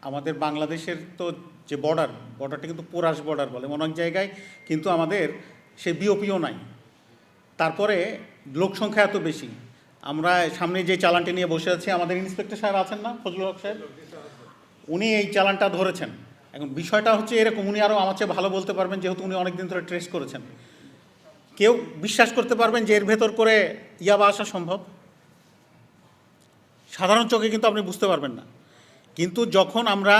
আমাদের বাংলাদেশের তো যে বর্ডারটা কিন্তু পোরাস বর্ডার বলে, অনেক জায়গায় কিন্তু আমাদের সে বিওপিও নাই। তারপরে লোক সংখ্যা এত বেশি, আমরা সামনে যে চালানটি নিয়ে বসে আছি, আমাদের ইন্সপেক্টর সাহেব আছেন না, ফজলুল হক সাহেব, উনি এই চালানটা ধরেছেন। এখন বিষয়টা হচ্ছে এরকম, উনি আরও আমার চেয়ে ভালো বলতে পারবেন, যেহেতু উনি অনেক দিন ধরে ট্রেস করেছেন। কেউ বিশ্বাস করতে পারবেন যে এর ভেতর করে ইয়াবা আসা সম্ভব? সাধারণ চোখে কিন্তু আপনি বুঝতে পারবেন না। কিন্তু যখন আমরা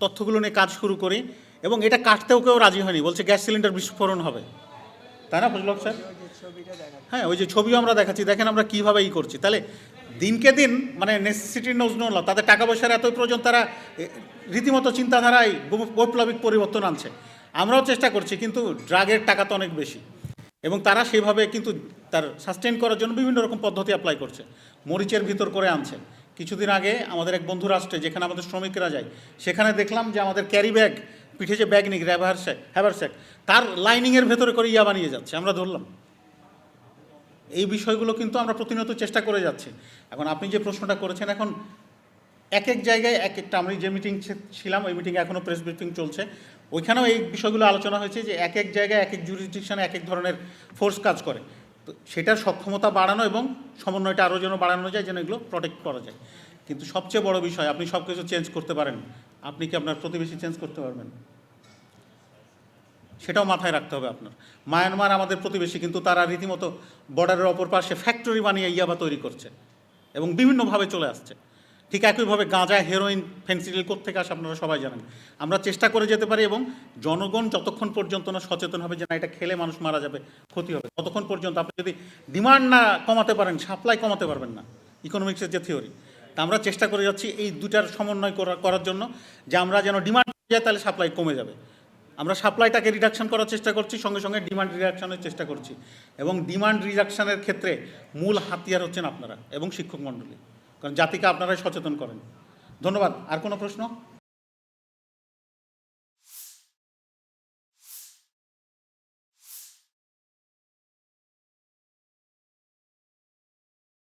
তথ্যগুলো নিয়ে কাজ শুরু করি, এবং এটা কাটতেও কেউ রাজি হয়নি, বলছে গ্যাস সিলিন্ডার বিস্ফোরণ হবে, তাই না ফজলুল হক স্যার? হ্যাঁ, ওই যে ছবিও আমরা দেখাচ্ছি, দেখেন আমরা কীভাবে করছি। তাহলে দিনকে দিন মানে নেসেসিটি নোজ নো ল, তাদের টাকা পয়সার এতই প্রয়োজন, তারা রীতিমতো চিন্তাধারায় বৈপ্লবিক পরিবর্তন আনছে। আমরাও চেষ্টা করছি, কিন্তু ড্রাগের টাকা তো অনেক বেশি, এবং তারা সেভাবে কিন্তু তার সাস্টেন করার জন্য বিভিন্ন রকম পদ্ধতি অ্যাপ্লাই করছে, মরিচের ভিতর করে আনছে। কিছুদিন আগে আমাদের এক বন্ধু রাষ্ট্রে, যেখানে আমাদের শ্রমিকরা যায়, সেখানে দেখলাম যে আমাদের ক্যারি ব্যাগ, পিঠে যে ব্যাগ নিক হ্যাভারস্যাক, তার লাইনিংয়ের ভেতরে করে ইয়া বানিয়ে যাচ্ছে, আমরা ধরলাম। এই বিষয়গুলো কিন্তু আমরা প্রতিনিয়ত চেষ্টা করে যাচ্ছি। এখন আপনি যে প্রশ্নটা করেছেন, এখন এক এক জায়গায় এক একটা, আমি যে মিটিং ছিলাম, ওই মিটিংয়ে এখনও প্রেস ব্রিফিং চলছে, ওইখানেও এই বিষয়গুলো আলোচনা হয়েছে যে এক এক জায়গায় এক এক জুরিসডিকশনে এক এক ধরনের ফোর্স কাজ করে। তো সেটার সক্ষমতা বাড়ানো এবং সমন্বয়টা আরও যেন বাড়ানো যায়, যেন এগুলো প্রোটেক্ট করা যায়। কিন্তু সবচেয়ে বড় বিষয়, আপনি সব কিছু চেঞ্জ করতে পারেন, আপনি কি আপনার প্রতিবেশী চেঞ্জ করতে পারবেন? সেটাও মাথায় রাখতে হবে আপনার। মায়ানমার আমাদের প্রতিবেশী, কিন্তু তারা রীতিমতো বর্ডারের অপর পাশে ফ্যাক্টরি বানিয়ে ইয়াবা তৈরি করছে এবং বিভিন্নভাবে চলে আসছে। ঠিক একইভাবে গাঁজা, হেরোইন, ফেন্সিডিল কোত্থেকে আসে আপনারা সবাই জানেন। আমরা চেষ্টা করে যেতে পারি, এবং জনগণ যতক্ষণ পর্যন্ত না সচেতন হবে যে না এটা খেলে মানুষ মারা যাবে, ক্ষতি হবে, ততক্ষণ পর্যন্ত আপনি যদি ডিমান্ড না কমাতে পারেন, সাপ্লাই কমাতে পারবেন না। ইকোনমিক্সের যে থিওরি, তা আমরা চেষ্টা করে যাচ্ছি এই দুটার সমন্বয় করার জন্য, যে আমরা যেন ডিমান্ড যায়, তাহলে সাপ্লাই কমে যাবে। আমরা সাপ্লাইটাকে রিডাকশন করার চেষ্টা করছি, সঙ্গে সঙ্গে ডিমান্ড রিডাকশনের চেষ্টা করছি। এবং ডিমান্ড রিডাকশনের ক্ষেত্রে মূল হাতিয়ার হচ্ছেন আপনারা এবং শিক্ষক মণ্ডলী, কারণ জাতিকে আপনারাই সচেতন করেন। ধন্যবাদ। আর কোনো প্রশ্ন?